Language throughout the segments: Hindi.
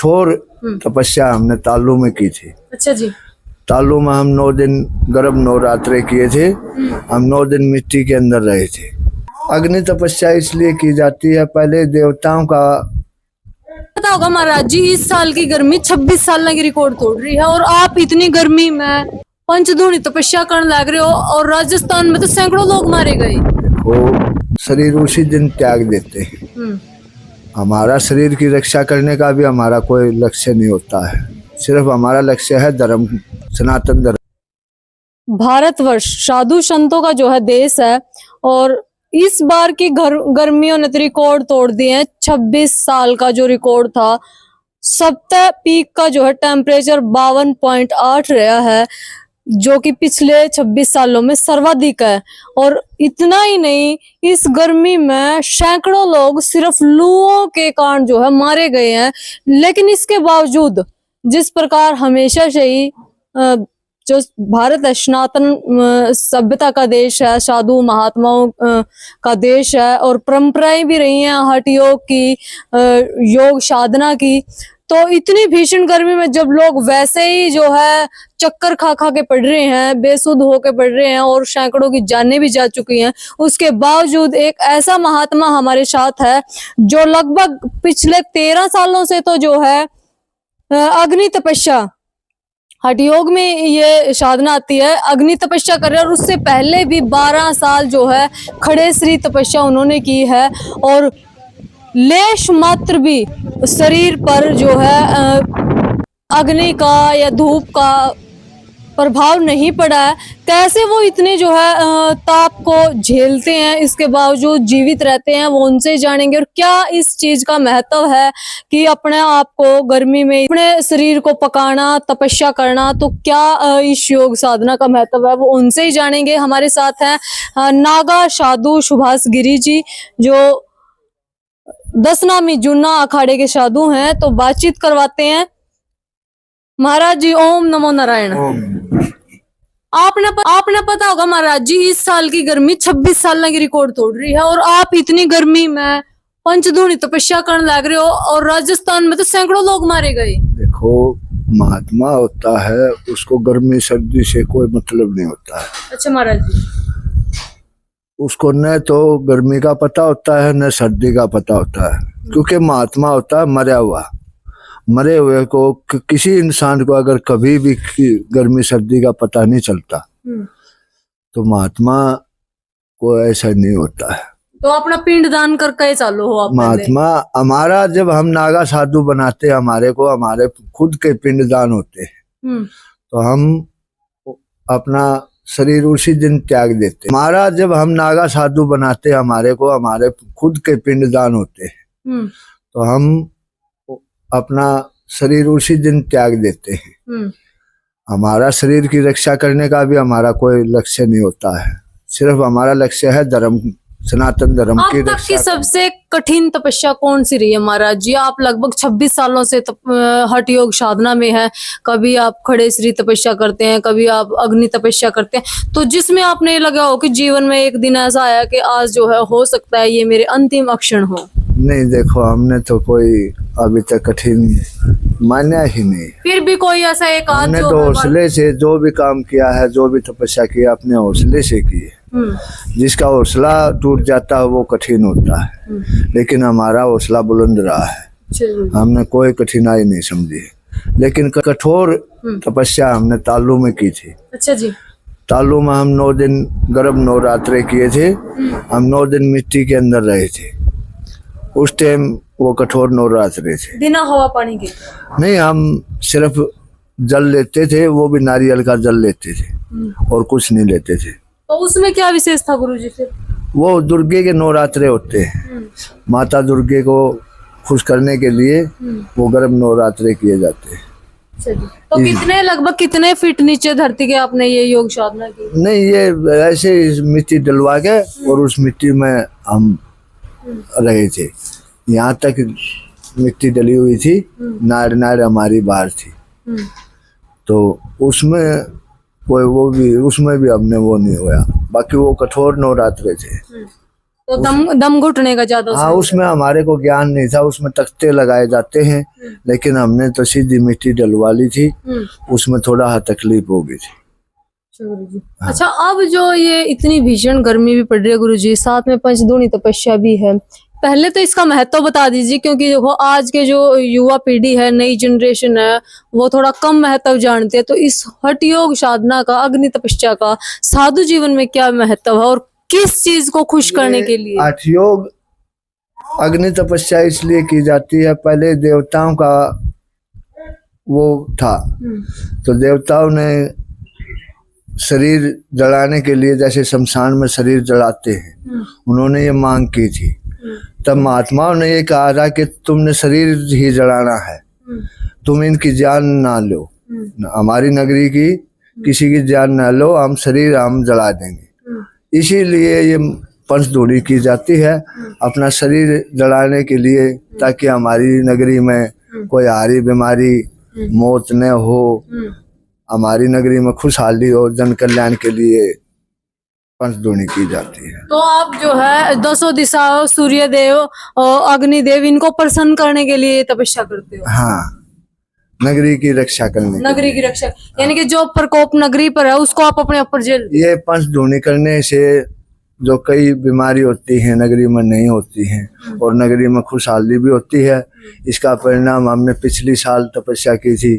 कठोर तपस्या हमने तालू में की थी। अच्छा जी। तालू में हम 9 दिन गर्भ नवरात्रे किए थे। हम 9 दिन मिट्टी के अंदर रहे थे। अग्नि तपस्या इसलिए की जाती है, पहले देवताओं का पता होगा महाराज जी, इस साल की गर्मी 26 साल की रिकॉर्ड तोड़ रही है और आप इतनी गर्मी में पंचधूनी तपस्या करने लग रहे हो और राजस्थान में तो सैकड़ों लोग मारे गए। वो शरीर उसी दिन त्याग देते हैं। हमारा शरीर की रक्षा करने का भी हमारा कोई लक्ष्य नहीं होता है, सिर्फ हमारा लक्ष्य है धर्म, सनातन धर्म। भारतवर्ष साधु संतों का जो है देश है और इस बार की गर्मियों ने तो रिकॉर्ड तोड़ दिए हैं। 26 साल का जो रिकॉर्ड था, सप्ताह पीक का जो है टेम्परेचर 52.8 रहा है, जो कि पिछले 26 सालों में सर्वाधिक है। और इतना ही नहीं, इस गर्मी में सैकड़ों लोग सिर्फ लूओं के कारण जो है मारे गए हैं। लेकिन इसके बावजूद जिस प्रकार हमेशा से ही जो भारत है सनातन सभ्यता का देश है, साधु महात्माओं का देश है और परंपराएं भी रही हैं हठ योग की, योग साधना की। तो इतनी भीषण गर्मी में जब लोग वैसे ही जो है चक्कर खा खा के पड़ रहे हैं, बेसुध होके पड़ रहे हैं और सैकड़ों की जानें भी जा चुकी हैं, उसके बावजूद एक ऐसा महात्मा हमारे साथ है जो लगभग पिछले 13 सालों से तो जो है अग्नि तपस्या, हठ योग में ये साधना आती है, अग्नि तपस्या कर रहे हैं। और उससे पहले भी 12 साल जो है खड़े श्री तपस्या उन्होंने की है और लेश मात्र भी शरीर पर जो है अग्नि का या धूप का प्रभाव नहीं पड़ा है। कैसे वो इतने जो है ताप को झेलते हैं, इसके बावजूद जीवित रहते हैं, वो उनसे जानेंगे। और क्या इस चीज का महत्व है कि अपने आप को गर्मी में अपने शरीर को पकाना, तपस्या करना, तो क्या इस योग साधना का महत्व है, वो उनसे ही जानेंगे। हमारे साथ हैं नागा साधु सुभाष गिरी जी, जो 10 नामी जुन्ना अखाड़े के साधु हैं। तो बातचीत करवाते हैं। महाराज जी ओम नमो नारायण। आपने पता होगा महाराज जी, इस साल की गर्मी 26 साल की रिकॉर्ड तोड़ रही है और आप इतनी गर्मी में पंचधूनी तपस्या करने लग रहे हो और राजस्थान में तो सैकड़ों लोग मारे गए। देखो, महात्मा होता है, उसको गर्मी सर्दी से कोई मतलब नहीं होता है। अच्छा महाराज जी। उसको न तो गर्मी का पता होता है न सर्दी का पता होता है, क्योंकि महात्मा होता है मरा हुआ। मरे हुए को किसी इंसान को अगर कभी भी गर्मी सर्दी का पता नहीं चलता तो महात्मा को ऐसा नहीं होता है। तो अपना पिंड दान करके चालू हो आप। महात्मा हमारा, जब हम नागा साधु बनाते हमारे को, हमारे खुद के पिंड दान होते हैं, तो हम अपना शरीर उसी दिन त्याग देते। हमारा जब हम नागा साधु बनाते हमारे को, हमारे खुद के पिंड दान होते हैं, तो हम अपना शरीर उसी दिन त्याग देते हैं। हमारा शरीर की रक्षा करने का भी हमारा कोई लक्ष्य नहीं होता है, सिर्फ हमारा लक्ष्य है धर्म, सनातन धर्म की रक्षा। अब तक की सबसे कठिन तपस्या कौन सी रही है महाराज जी? आप लगभग 26 सालों से हठ योग साधना में हैं। कभी आप खड़े श्री तपस्या करते हैं, कभी आप अग्नि तपस्या करते हैं, तो जिसमें आपने लगा हो कि जीवन में एक दिन ऐसा आया कि आज जो है हो सकता है ये मेरे अंतिम क्षण हो? नहीं, देखो, हमने तो कोई अभी तक कठिन माना ही नहीं। फिर भी कोई ऐसा एक आध हमने तो हौसले से जो भी काम किया है, जो भी तपस्या किया, अपने हौसले से की है। जिसका हौसला टूट जाता है वो कठिन होता है, लेकिन हमारा हौसला बुलंद रहा है। हमने कोई कठिनाई नहीं समझी, लेकिन कठोर तपस्या हमने तालू में की थी। अच्छा जी। तालू में हम 9 दिन गर्भ नवरात्रे किए थे। हम 9 दिन मिट्टी के अंदर रहे थे। उस टाइम वो कठोर नवरात्रे थे। बिना हवा पानी के? नहीं, हम सिर्फ जल लेते थे, वो भी नारियल का जल लेते थे और कुछ नहीं लेते थे। तो उसमें क्या विशेष था गुरुजी फिर? वो दुर्गे के नवरात्रे होते हैं, माता दुर्गे को खुश करने के लिए वो गर्भ नवरात्रे किए जाते हैं। तो लगभग कितने फीट नीचे धरती के आपने ये योग साधना की? नहीं, ये ऐसे मिट्टी डलवा के और उस मिट्टी में हम रहे थे। यहाँ तक मिट्टी डली हुई थी, नाड़ नाड़ हमारी बाहर थी, तो उसमें कोई वो भी, उसमें भी हमने वो नहीं हुआ। बाकी वो कठोर नवरात्रे थे। तो दम घुटने का ज्यादा हाँ, उसमें हमारे को ज्ञान नहीं था, उसमें तख्ते लगाए जाते हैं, लेकिन हमने तो सीधी मिट्टी डलवा ली थी, उसमें थोड़ा तकलीफ हो गई थी। गुरुजी। अच्छा, अब जो ये इतनी भीषण गर्मी भी पड़ रही है गुरुजी, साथ में पंचदूनी तपस्या भी है, पहले तो इसका महत्व बता दीजिए, क्योंकि देखो आज के जो युवा पीढ़ी है, नई जनरेशन है, वो थोड़ा कम महत्व जानते हैं। तो इस हठ योग साधना का, अग्नि तपस्या का साधु जीवन में क्या महत्व है और किस चीज को खुश करने के लिए? हठ योग अग्नि तपस्या इसलिए की जाती है, पहले देवताओं का वो था, तो देवताओं ने शरीर जलाने के लिए, जैसे शमशान में शरीर जलाते हैं, उन्होंने ये मांग की थी। तब महात्माओं ने ये कहा था कि तुमने शरीर ही जलाना है, तुम इनकी जान ना लो, हमारी नगरी की किसी की जान ना लो, हम शरीर हम जला देंगे। इसीलिए ये पंचदूनी की जाती है, अपना शरीर जलाने के लिए, ताकि हमारी नगरी में कोई हारी बीमारी मौत न हो, हमारी नगरी में खुशहाली हो, जन कल्याण के लिए पंचदूनी की जाती है। तो आप जो है दसों दिशाओं, सूर्य देव और अग्निदेव, इनको प्रसन्न करने के लिए तपस्या करते हो? हाँ, नगरी की रक्षा करने, नगरी की रक्षा, यानी कि जो प्रकोप नगरी पर है उसको आप अपने ऊपर झेल। ये पंचदूनी करने से जो कई बीमारी होती है नगरी में नहीं होती हैं, और नगरी में खुशहाली भी होती है। इसका परिणाम हमने पिछली साल तपस्या की थी,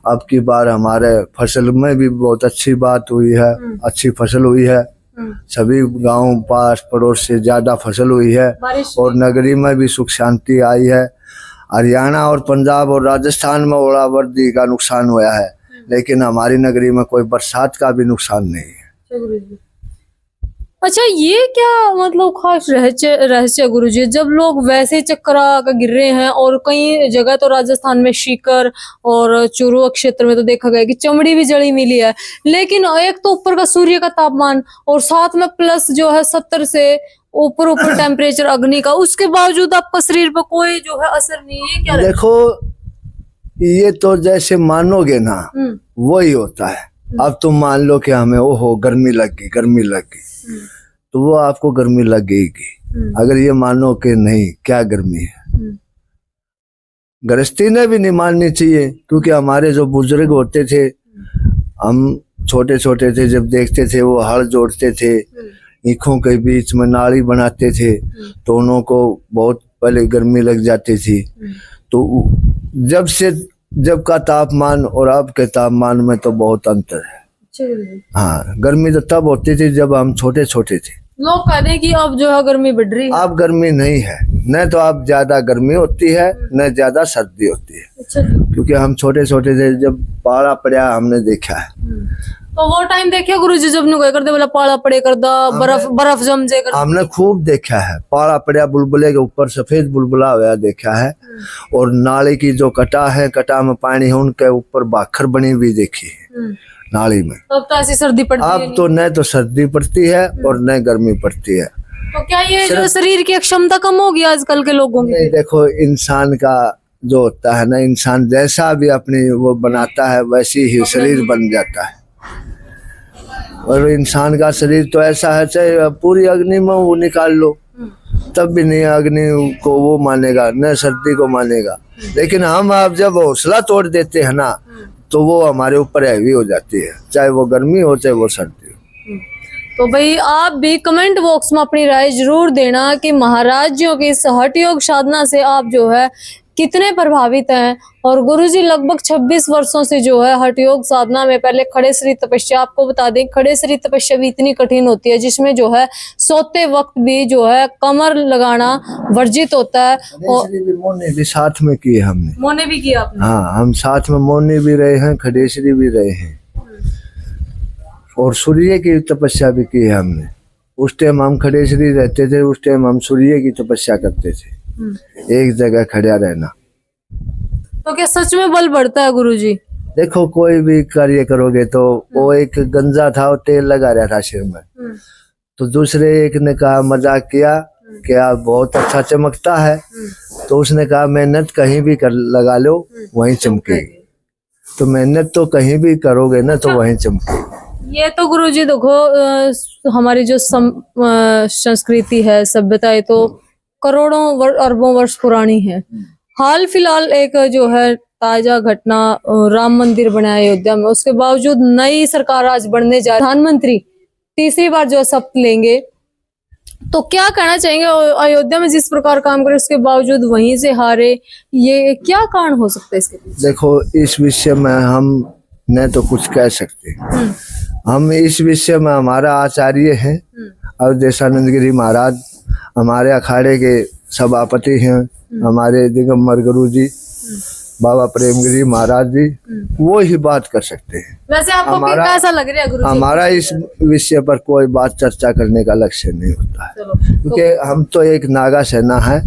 अब की बार हमारे फसल में भी बहुत अच्छी बात हुई है, अच्छी फसल हुई है, सभी गांव पास पड़ोस से ज्यादा फसल हुई है, और नगरी में भी सुख शांति आई है। हरियाणा और पंजाब और राजस्थान में ओलावृष्टि का नुकसान हुआ है, लेकिन हमारी नगरी में कोई बरसात का भी नुकसान नहीं है। अच्छा, ये क्या मतलब खास रहस्य गुरुजी, जब लोग वैसे चक्करा का गिर रहे हैं, और कई जगह तो राजस्थान में सीकर और चूरू क्षेत्र में तो देखा गया कि चमड़ी भी जड़ी मिली है, लेकिन एक तो ऊपर का सूर्य का तापमान और साथ में प्लस जो है 70 से ऊपर टेम्परेचर अग्नि का, उसके बावजूद आपका शरीर पर कोई जो है असर नहीं है क्या? देखो, ये तो जैसे मानोगे ना वही होता है। अब तुम मान लो कि हमें ओहो गर्मी लग गई, तो वो आपको गर्मी लगेगी। अगर ये मानो कि नहीं क्या गर्मी है, गृहस्थी ने भी नहीं माननी चाहिए, क्योंकि हमारे जो बुजुर्ग होते थे, हम छोटे छोटे थे जब देखते थे, वो हल जोड़ते थे, ईखों के बीच में नाली बनाते थे, तो उनको बहुत पहले गर्मी लग जाती थी। तो जब का तापमान और अब के तापमान में तो बहुत अंतर है। हाँ, गर्मी तो तब होती थी जब हम छोटे छोटे थे। लोग कहते हैं कि अब जो है गर्मी बढ़ रही है। अब गर्मी नहीं है, न तो अब ज्यादा गर्मी होती है न ज्यादा सर्दी होती है। अच्छा, क्योंकि हम छोटे छोटे थे जब पाला पड़ा हमने देखा है। तो वो टाइम देखिए गुरुजी, जब नुको करते बोला पाला पड़े कर दा, बर्फ जम जे कर, हमने खूब देखा है। पाला पड़ा बुलबुले के ऊपर सफेद बुलबुला हुआ देखा है, और नाले की जो कटा है, कटा में पानी है, उनके ऊपर बाखर बनी हुई देखी है नाली में। अब तो ऐसी सर्दी पड़ती है? अब तो न तो सर्दी पड़ती है और न गर्मी पड़ती है। तो क्या ये जो शरीर की क्षमता कम होगी आजकल के लोगों की? नहीं, देखो, इंसान का जो होता है ना, इंसान जैसा भी अपनी वो बनाता है वैसी ही शरीर बन जाता है। और इंसान का शरीर तो ऐसा है, चाहे पूरी अग्नि में वो निकाल लो तब भी नहीं अग्नि को वो मानेगा, न सर्दी को मानेगा। लेकिन हम आप जब हौसला तोड़ देते हैं ना, तो वो हमारे ऊपर हैवी हो जाती है, चाहे वो गर्मी हो चाहे वो सर्दी हो। तो भाई आप भी कमेंट बॉक्स में अपनी राय जरूर देना कि महाराजियों की इस हठ योग साधना से आप जो है कितने प्रभावित हैं। और गुरुजी लगभग 26 वर्षों से जो है हठ योग साधना में, पहले खड़े शरीर तपस्या, आपको बता दें खड़े शरीर तपस्या भी इतनी कठिन होती है, जिसमें जो है सोते वक्त भी जो है कमर लगाना वर्जित होता है। और मोने भी साथ में किए हमने। मोने भी किया आपने? हाँ, हम साथ में मोने भी रहे हैं, खडेसरी भी रहे हैं, और सूर्य की तपस्या भी की है हमने। उस टाइम हम खडेसरी रहते थे, उस टाइम हम सूर्य की तपस्या करते थे, एक जगह खड़ा रहना। तो क्या सच में बल बढ़ता है गुरुजी? देखो, कोई भी कार्य करोगे तो वो एक गंजा था, वो तेल लगा रहा था सिर में, तो दूसरे एक ने कहा, मजाक किया कि आप बहुत अच्छा चमकता है, तो उसने कहा मेहनत कहीं भी कर लगा लो वहीं चमकेगी। तो मेहनत तो कहीं भी करोगे ना तो वहीं चमकेगी। ये तो गुरुजी देखो हमारी जो संस्कृति है, सभ्यता है, तो करोड़ों अरबों वर्ष पुरानी है। हाल फिलहाल एक जो है ताजा घटना राम मंदिर बना है अयोध्या में, उसके बावजूद नई सरकार आज बनने जा रही, प्रधानमंत्री तीसरी बार जो शपथ लेंगे, तो क्या कहना चाहेंगे? अयोध्या में जिस प्रकार काम करे उसके बावजूद वहीं से हारे, ये क्या कारण हो सकता है इसके पीछे? देखो, इस विषय में हम न तो कुछ कह सकते, हम इस विषय में हमारा आचार्य है अवधेशानंद गिरी महाराज, हमारे अखाड़े के सभापति हैं, हमारे दिगंबर गुरु जी बाबा प्रेमगिरी महाराज जी, वो ही बात कर सकते हैं। वैसे आपको कैसा लग रहा है गुरुजी? हमारा इस विषय पर कोई बात चर्चा करने का लक्ष्य नहीं होता है, क्योंकि हम तो एक नागा सेना है,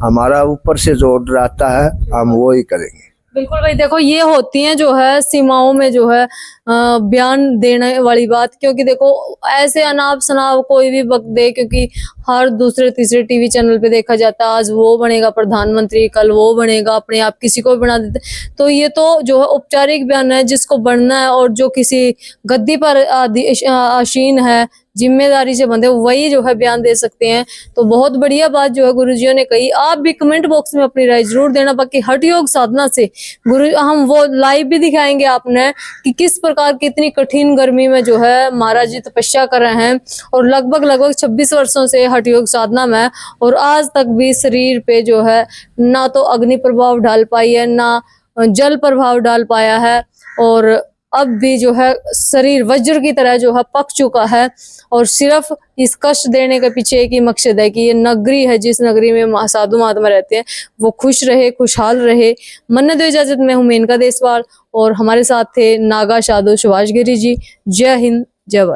हमारा ऊपर से जो ऑर्डर आता है हम वो ही करेंगे। बिल्कुल भाई, देखो ये होती है जो है सीमाओं में जो है बयान देने वाली बात, क्योंकि देखो ऐसे अनाप शनाप कोई भी वक्त दे, क्योंकि हर दूसरे तीसरे टीवी चैनल पे देखा जाता है आज वो बनेगा प्रधानमंत्री, कल वो बनेगा, अपने आप किसी को भी बना देते, तो ये तो जो है औपचारिक बयान है, जिसको बनना है और जो किसी गद्दी पर आसीन है, जिम्मेदारी से बंधे, वही जो है बयान दे सकते हैं। तो बहुत बढ़िया बात जो है गुरुजियों ने कही। आप भी कमेंट बॉक्स में अपनी राय जरूर देना। बाकी हठ योग साधना से गुरु हम वो लाइव भी दिखाएंगे आपने कि किस प्रकार की इतनी कठिन गर्मी में जो है महाराज जी तपस्या कर रहे हैं, और लगभग 26 वर्षों से हठ योग साधना में, और आज तक भी शरीर पे जो है ना तो अग्नि प्रभाव डाल पाई है, ना जल प्रभाव डाल पाया है, और अब भी जो है शरीर वज्र की तरह जो है पक चुका है। और सिर्फ इस कष्ट देने के पीछे एक ही मकसद है कि ये नगरी है, जिस नगरी में साधु महात्मा रहते हैं, वो खुश रहे, खुशहाल रहे। मन दो इजाजत, मैं हूं मेनका देसवाल, और हमारे साथ थे नागा साधु सुभाष गिरी जी। जय हिंद, जय भारत।